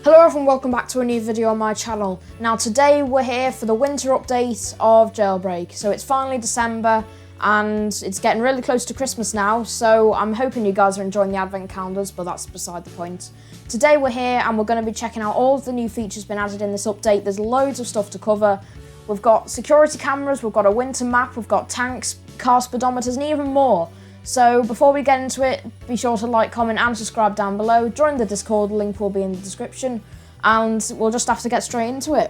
Hello everyone, welcome back to a new video on my channel. Now today we're here for the winter update of Jailbreak. So it's finally December and it's getting really close to Christmas now, so I'm hoping you guys are enjoying the advent calendars, but that's beside the point. Today we're here and we're going to be checking out all of the new features been added in this update. There's loads of stuff to cover. We've got security cameras, we've got a winter map, we've got tanks, car speedometers and even more. So before we get into it, be sure to like, comment and subscribe down below. Join the Discord, link will be in the description, and we'll just have to get straight into it.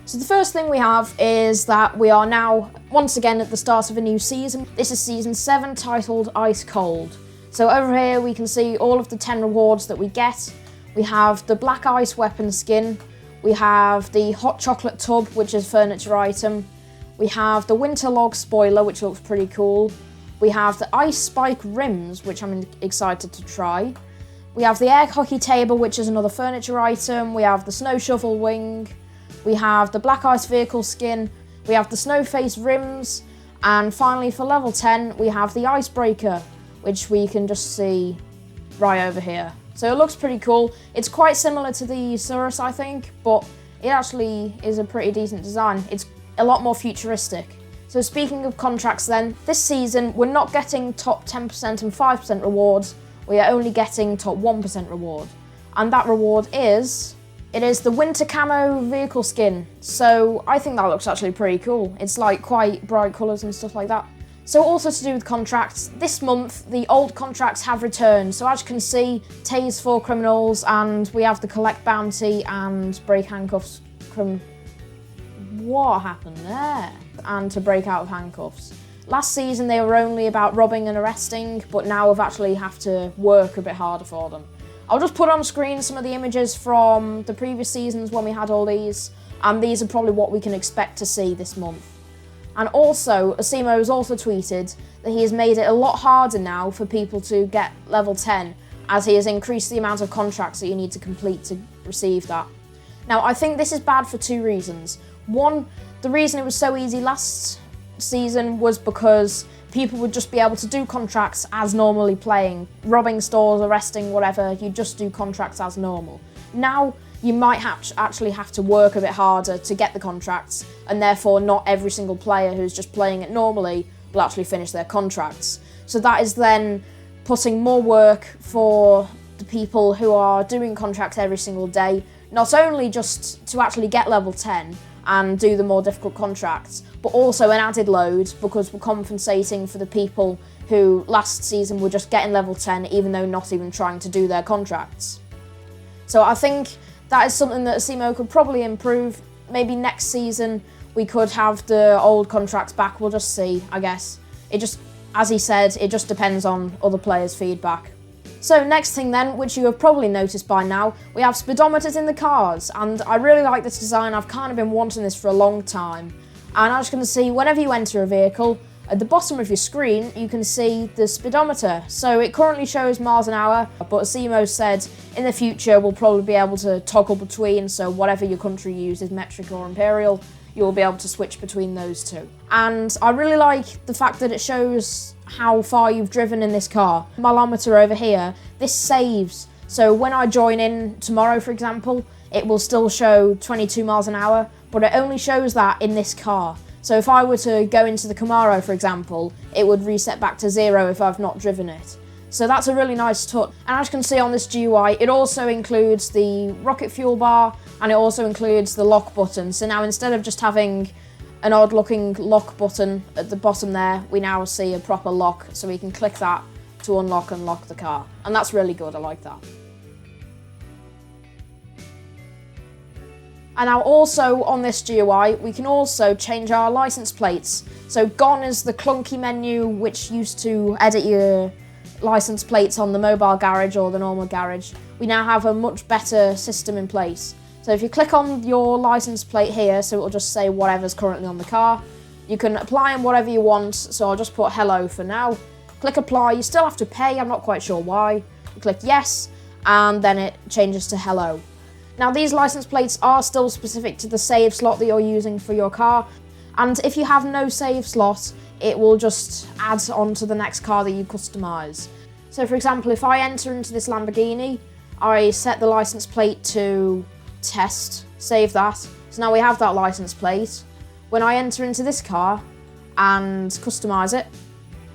So the first thing we have is that we are now once again at the start of a new season. This is season 7 titled Ice Cold. So over here we can see all of the 10 rewards that we get. We have the black ice weapon skin. We have the hot chocolate tub, which is a furniture item. We have the winter log spoiler, which looks pretty cool. We have the ice spike rims, which I'm excited to try. We have the air hockey table, which is another furniture item. We have the snow shovel wing. We have the black ice vehicle skin. We have the snow face rims. And finally, for level 10, we have the icebreaker, which we can just see right over here. So it looks pretty cool. It's quite similar to the Cirrus, I think, but it actually is a pretty decent design. It's a lot more futuristic. So speaking of contracts then, this season we're not getting top 10% and 5% rewards, we are only getting top 1% reward. And that reward is, it is the winter camo vehicle skin. So I think that looks actually pretty cool. It's like quite bright colours and stuff like that. So also to do with contracts, this month the old contracts have returned. So as you can see, tase for criminals, and we have the collect bounty and break handcuffs. What happened there? And to break out of handcuffs. Last season they were only about robbing and arresting, but now we've actually have to work a bit harder for them. I'll just put on screen some of the images from the previous seasons when we had all these, and these are probably what we can expect to see this month. And also, Asimo has also tweeted that he has made it a lot harder now for people to get level 10, as he has increased the amount of contracts that you need to complete to receive that. Now, I think this is bad for two reasons. One, the reason it was so easy last season was because people would just be able to do contracts as normally playing. Robbing stores, arresting, whatever, you just do contracts as normal. Now, you might actually have to work a bit harder to get the contracts, and therefore not every single player who's just playing it normally will actually finish their contracts. So that is then putting more work for the people who are doing contracts every single day, not only just to actually get level 10 and do the more difficult contracts, but also an added load because we're compensating for the people who last season were just getting level 10 even though not even trying to do their contracts. So I think that is something that Asimo could probably improve. Maybe next season we could have the old contracts back. We'll just see, I guess. It just, as he said, it just depends on other players' feedback. So next thing then, which you have probably noticed by now, we have speedometers in the cars. And I really like this design. I've kind of been wanting this for a long time. And as you can see, whenever you enter a vehicle, at the bottom of your screen, you can see the speedometer. So it currently shows miles an hour, but Asimo said in the future we'll probably be able to toggle between, so whatever your country uses, metric or imperial, you'll be able to switch between those two. And I really like the fact that it shows how far you've driven in this car. Mileometer over here, this saves. So when I join in tomorrow, for example, it will still show 22 miles an hour, but it only shows that in this car. So if I were to go into the Camaro, for example, it would reset back to 0 if I've not driven it. So that's a really nice touch. And as you can see on this GUI, it also includes the rocket fuel bar, and it also includes the lock button. So now instead of just having an odd looking lock button at the bottom there, we now see a proper lock, so we can click that to unlock and lock the car. And that's really good, I like that. And now also on this GUI, we can also change our license plates. So gone is the clunky menu which used to edit your license plates on the mobile garage or the normal garage. We now have a much better system in place. So if you click on your license plate here, so it'll just say whatever's currently on the car, you can apply in whatever you want. So I'll just put hello for now. Click apply, you still have to pay, I'm not quite sure why. You click yes, and then it changes to hello. Now these license plates are still specific to the save slot that you're using for your car, and if you have no save slot, it will just add on to the next car that you customise. So for example, if I enter into this Lamborghini, I set the license plate to test, save that. So now we have that license plate. When I enter into this car and customise it,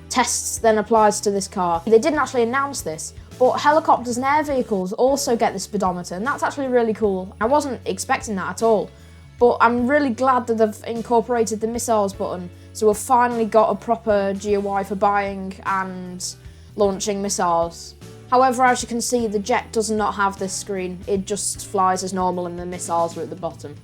tests then applies to this car. They didn't actually announce this, but helicopters and air vehicles also get the speedometer, and that's actually really cool. I wasn't expecting that at all, but I'm really glad that they've incorporated the missiles button, so we've finally got a proper GUI for buying and launching missiles. However, as you can see, the jet does not have this screen. It just flies as normal and the missiles are at the bottom.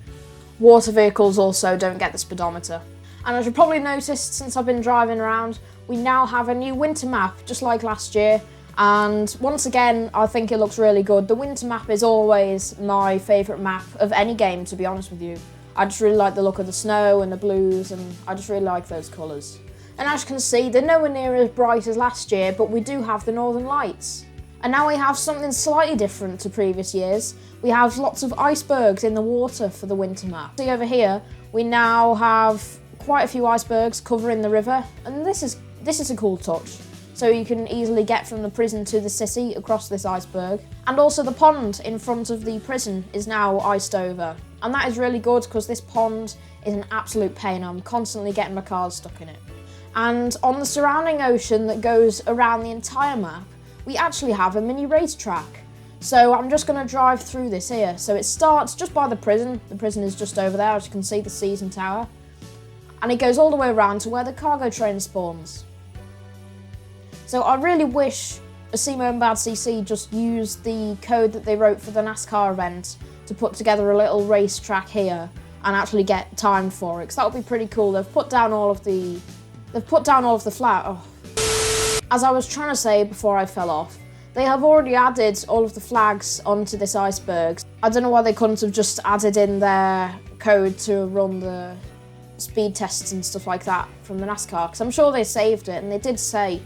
Water vehicles also don't get the speedometer. And as you've probably noticed since I've been driving around, we now have a new winter map, just like last year. And once again, I think it looks really good. The winter map is always my favourite map of any game, to be honest with you. I just really like the look of the snow and the blues, and I just really like those colours. And as you can see, they're nowhere near as bright as last year, but we do have the Northern Lights. And now we have something slightly different to previous years. We have lots of icebergs in the water for the winter map. See over here, we now have quite a few icebergs covering the river, and this is a cool touch. So you can easily get from the prison to the city across this iceberg. And also the pond in front of the prison is now iced over. And that is really good because this pond is an absolute pain. I'm constantly getting my cars stuck in it. And on the surrounding ocean that goes around the entire map, we actually have a mini racetrack. So I'm just going to drive through this here. So it starts just by the prison. The prison is just over there, as you can see, the season tower. And it goes all the way around to where the cargo train spawns. So I really wish Asimo and Bad CC just used the code that they wrote for the NASCAR event to put together a little racetrack here and actually get timed for it, because that would be pretty cool. They've put down all of the flat. Oh. As I was trying to say before I fell off, they have already added all of the flags onto this iceberg. I don't know why they couldn't have just added in their code to run the speed tests and stuff like that from the NASCAR, because I'm sure they saved it, and they did say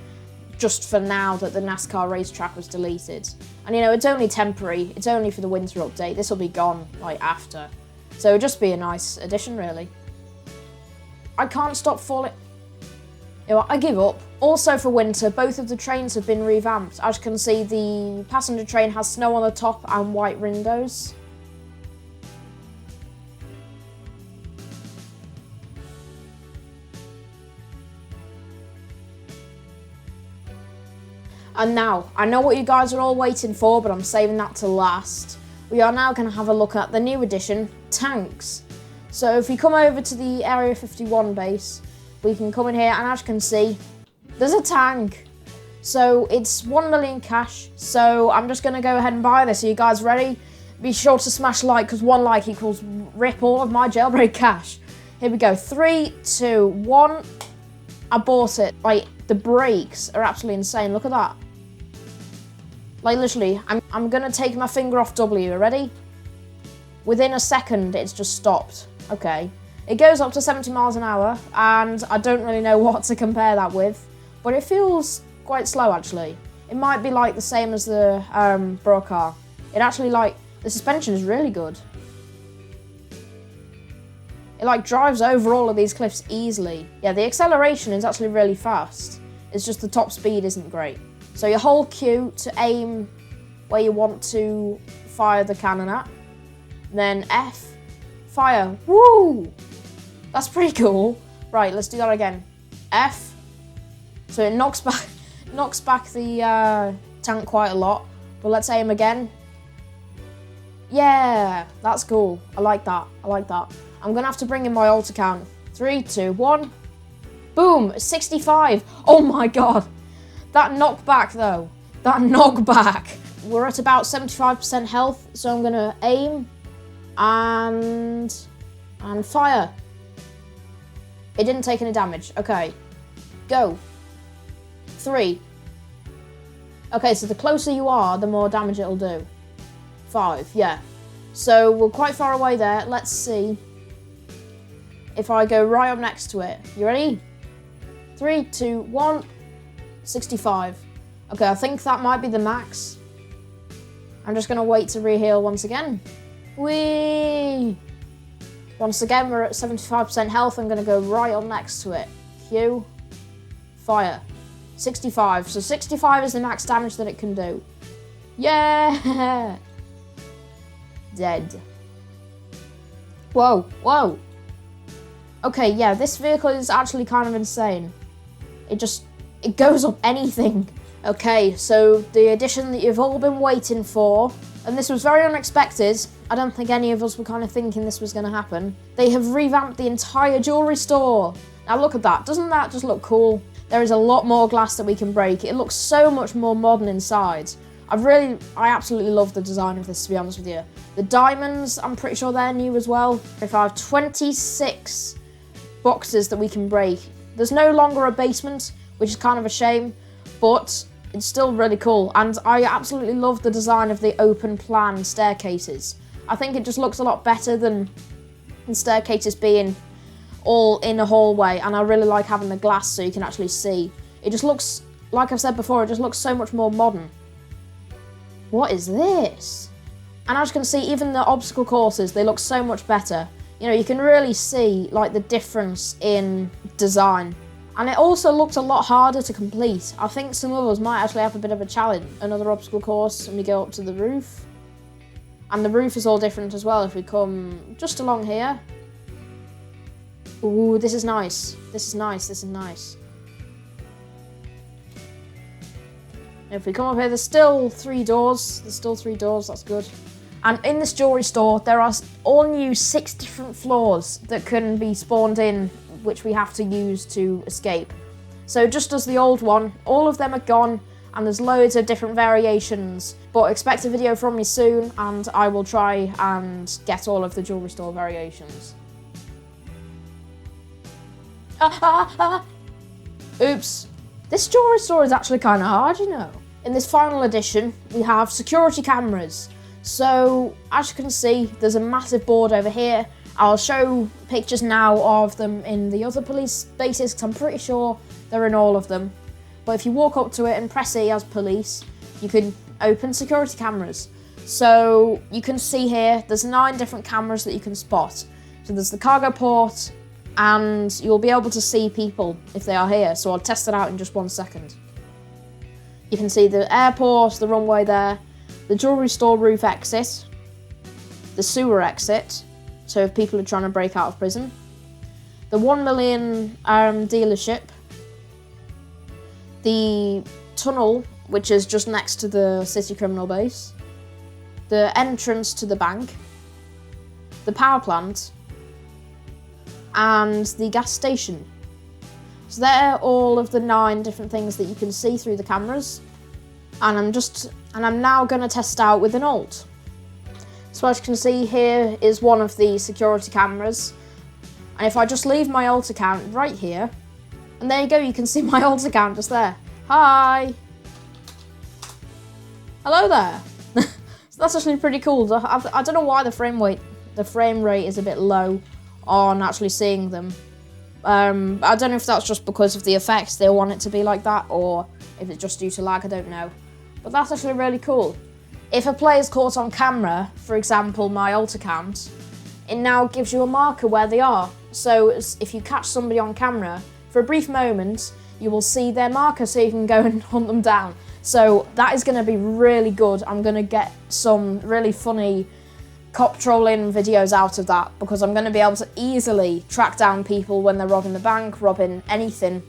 just for now that the NASCAR racetrack was deleted. And you know, it's only temporary, it's only for the winter update. This will be gone like after. So it'll just be a nice addition, really. I can't stop falling. You know, I give up. Also for winter, both of the trains have been revamped. As you can see, the passenger train has snow on the top and white windows. And now, I know what you guys are all waiting for, but I'm saving that to last. We are now going to have a look at the new addition, tanks. So if we come over to the Area 51 base, we can come in here, and as you can see, there's a tank. So it's 1 million cash, so I'm just going to go ahead and buy this. Are you guys ready? Be sure to smash like, because 1 like equals rip all of my jailbreak cash. Here we go, 3, 2, 1. I bought it. Like, the brakes are absolutely insane. Look at that. Like, literally, I'm going to take my finger off W. Ready? Within a second, it's just stopped. Okay. It goes up to 70 miles an hour, and I don't really know what to compare that with, but it feels quite slow, actually. It might be, like, the same as the Bro car. It actually, like, the suspension is really good. It, like, drives over all of these cliffs easily. Yeah, the acceleration is actually really fast. It's just the top speed isn't great. So you hold Q to aim where you want to fire the cannon at. Then F, fire. Woo! That's pretty cool. Right, let's do that again. F. So it knocks back the tank quite a lot. But let's aim again. Yeah, that's cool. I like that. I like that. I'm gonna have to bring in my alt account. 3, 2, 1. Boom, 65. Oh my god. That knockback though. That knockback. We're at about 75% health, so I'm gonna aim and fire. It didn't take any damage. Okay. Go. 3. Okay, so the closer you are, the more damage it'll do. 5, yeah. So we're quite far away there. Let's see if I go right up next to it. You ready? 3, 2, 1. 65. Okay, I think that might be the max. I'm just gonna wait to reheal once again. Whee! Once again, we're at 75% health. I'm gonna go right up next to it. Q. Fire. 65. So 65 is the max damage that it can do. Yeah! Dead. Whoa, whoa. Okay, yeah, this vehicle is actually kind of insane. It goes up anything. Okay, so the addition that you've all been waiting for, and this was very unexpected. I don't think any of us were kind of thinking this was going to happen. They have revamped the entire jewellery store. Now look at that. Doesn't that just look cool? There is a lot more glass that we can break. It looks so much more modern inside. I absolutely love the design of this, to be honest with you. The diamonds, I'm pretty sure they're new as well. If I have 26 boxes that we can break. There's no longer a basement, which is kind of a shame, but it's still really cool. And I absolutely love the design of the open plan staircases. I think it just looks a lot better than staircases being all in a hallway, and I really like having the glass so you can actually see. It just looks, like I've said before, it just looks so much more modern. What is this? And as you can see, even the obstacle courses, they look so much better. You know, you can really see like the difference in design. And it also looks a lot harder to complete. I think some of us might actually have a bit of a challenge. Another obstacle course, and we go up to the roof. And the roof is all different as well if we come just along here. Ooh, this is nice. This is nice, this is nice. If we come up here, there's still 3 doors. There's still 3 doors, that's good. And in this jewellery store, there are all new 6 different floors that can be spawned in, which we have to use to escape. So just as the old one, all of them are gone, and there's loads of different variations. But expect a video from me soon, and I will try and get all of the jewellery store variations. Oops. This jewellery store is actually kind of hard, you know. In this final edition, we have security cameras. So, as you can see, there's a massive board over here. I'll show pictures now of them in the other police bases, because I'm pretty sure they're in all of them. But if you walk up to it and press E as police, you can open security cameras. So, you can see here, there's 9 different cameras that you can spot. So there's the cargo port, and you'll be able to see people if they are here. So I'll test it out in just 1 second. You can see the airport, the runway there, the jewellery store roof exit, the sewer exit, so if people are trying to break out of prison, the 1 million dealership, the tunnel, which is just next to the city criminal base, the entrance to the bank, the power plant, and the gas station. So they're all of the 9 different things that you can see through the cameras. And I'm now going to test out with an alt. So as you can see, here is one of the security cameras. And if I just leave my alt account right here, and there you go, you can see my alt account just there. Hi! Hello there! So that's actually pretty cool. I don't know why the frame rate is a bit low on actually seeing them. I don't know if that's just because of the effects, they want it to be like that, or if it's just due to lag, I don't know. But that's actually really cool. If a player's caught on camera, for example my alt account, it now gives you a marker where they are. So if you catch somebody on camera, for a brief moment, you will see their marker so you can go and hunt them down. So that is going to be really good. I'm going to get some really funny cop trolling videos out of that, because I'm going to be able to easily track down people when they're robbing the bank, robbing anything,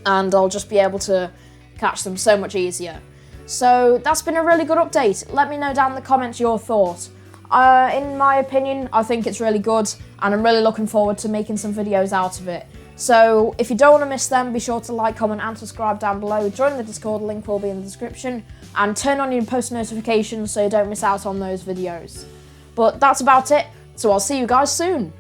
and I'll just be able to catch them so much easier. So that's been a really good update. Let me know down in the comments your thoughts. In my opinion, I think it's really good, and I'm really looking forward to making some videos out of it. So if you don't want to miss them, be sure to like, comment and subscribe down below. Join the Discord, link will be in the description, and turn on your post notifications so you don't miss out on those videos. But that's about it, so I'll see you guys soon.